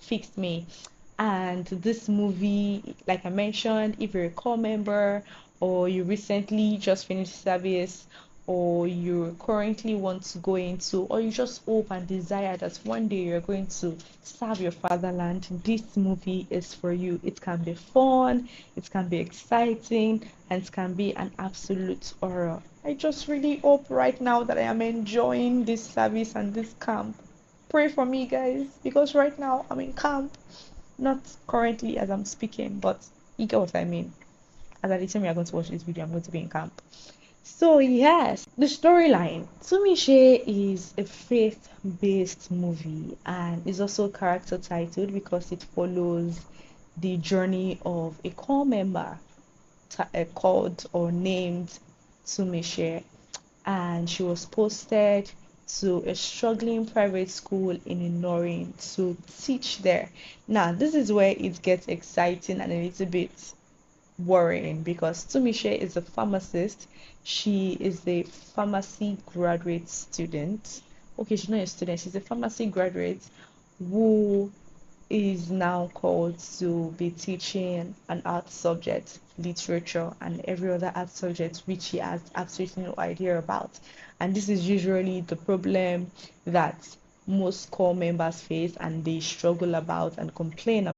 fixed me. And this movie, like I mentioned, if you're a core member or you recently just finished service or you currently want to go into, or you just hope and desire that one day you're going to serve your fatherland, this movie is for you. It can be fun, it can be exciting, and it can be an absolute horror. I just really hope right now that I am enjoying this service and this camp. Pray for me, guys, because right now I'm in camp. Not currently as I'm speaking, but you get what I mean. As at the time you're going to watch this video, I'm going to be in camp. So yes, the storyline. Tumishe is a faith-based movie and is also character titled because it follows the journey of a core member called or named Tumishe, and she was posted to a struggling private school in Ilorin to teach there. Now, this is where it gets exciting and a little bit worrying because Tumishe is a pharmacist. She is a pharmacy graduate student. Okay, she's not a student, she's a pharmacy graduate who is now called to be teaching an art subject, literature, and every other art subject which he has absolutely no idea about. And this is usually the problem that most core members face and they struggle about and complain